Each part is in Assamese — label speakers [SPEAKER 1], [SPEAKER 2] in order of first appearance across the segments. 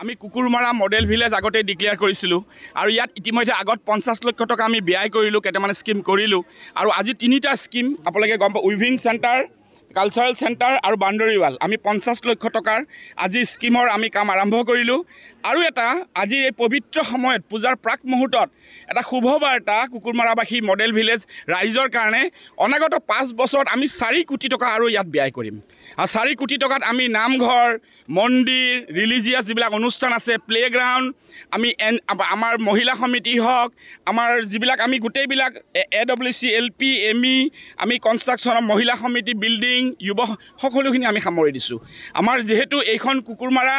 [SPEAKER 1] আমি কুকুৰমাৰা মডেল ভিলেজ আগতে ডিক্লেয়াৰ কৰিছিলোঁ আৰু ইয়াত ইতিমধ্যে আগত 50 লক্ষ টকা আমি ব্যয় কৰিলোঁ, কেইটামান স্কিম কৰিলোঁ আৰু আজি 3টা স্কিম আপোনালোকে গম পাব, উইভিং চেণ্টাৰ, কালচাৰেল চেণ্টাৰ আৰু বাউণ্ডাৰী ৱাল। আমি 50 লক্ষ টকাৰ আজি স্কিমৰ আমি কাম আৰম্ভ কৰিলোঁ। আৰু এটা আজি এই পবিত্ৰ সময়ত পূজাৰ প্ৰাক মুহূৰ্তত এটা শুভবাৰ্তা কুকুৰমাৰাবাসী মডেল ভিলেজ ৰাইজৰ কাৰণে, অনাগত 5 বছৰত আমি 4 কোটি টকা আৰু ইয়াত ব্যয় কৰিম। আৰু 4 কোটি টকাত আমি নামঘৰ, মন্দিৰ, ৰিলিজিয়াছ যিবিলাক অনুষ্ঠান আছে, প্লেগ্ৰাউণ্ড, আমি আমাৰ মহিলা সমিতি হওক, আমাৰ যিবিলাক আমি গোটেইবিলাক AWC, LP, ME, আমি কনষ্ট্ৰাকশ্যনৰ মহিলা সমিতি, বিল্ডিং, যুৱ, সকলোখিনি আমি সামৰি দিছোঁ। আমাৰ যিহেতু এইখন কুকুৰমাৰা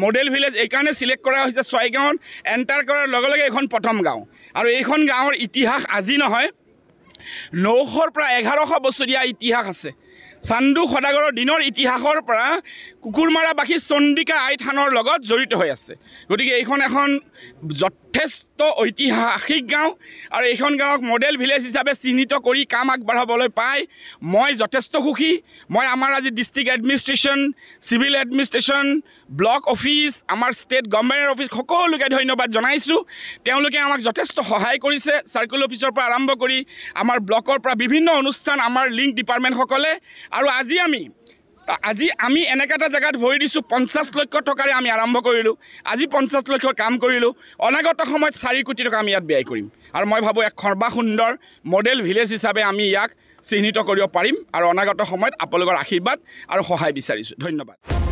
[SPEAKER 1] মডেল ভিলেজ এইকাৰণে চিলেক্ট কৰা হৈছে, ছয়গাঁৱত এণ্টাৰ কৰাৰ লগে লগে এইখন প্ৰথম গাঁও আৰু এইখন গাঁৱৰ ইতিহাস আজি নহয়, 900ৰ পৰা 1100 বছৰীয়া ইতিহাস আছে। চান্দু সদাগৰৰ দিনৰ ইতিহাসৰ পৰা কুকুৰমাৰাবাসী চণ্ডিকা আই থানৰ লগত জড়িত হৈ আছে। গতিকে এইখন এখন যথেষ্ট ঐতিহাসিক গাঁও আৰু এইখন গাঁৱক মডেল ভিলেজ হিচাপে চিহ্নিত কৰি কাম আগবঢ়াবলৈ পাই মই যথেষ্ট সুখী। মই আমাৰ আজি district administration, civil administration, block office, আমাৰ ষ্টেট গভৰ্ণমেণ্টৰ অফিচ সকলোকে ধন্যবাদ জনাইছোঁ। তেওঁলোকে আমাক যথেষ্ট সহায় কৰিছে, চাৰ্কুল অফিচৰ পৰা আৰম্ভ কৰি আমাৰ ব্লকৰ পৰা বিভিন্ন অনুষ্ঠান, আমাৰ লিংক ডিপাৰ্টমেণ্টসকলে। আৰু আজি আমি এনেকুৱা এটা জেগাত ভৰি দিছোঁ, 50 লক্ষ টকাৰে আমি আৰম্ভ কৰিলোঁ, আজি 50 লক্ষৰ কাম কৰিলোঁ, অনাগত সময়ত 4 কোটি টকা আমি ইয়াত ব্যয় কৰিম। আৰু মই ভাবোঁ এক সৰ্বাসুন্দৰ মডেল ভিলেজ হিচাপে আমি ইয়াক চিহ্নিত কৰিব পাৰিম আৰু অনাগত সময়ত আপোনালোকৰ আশীৰ্বাদ আৰু সহায় বিচাৰিছোঁ। ধন্যবাদ।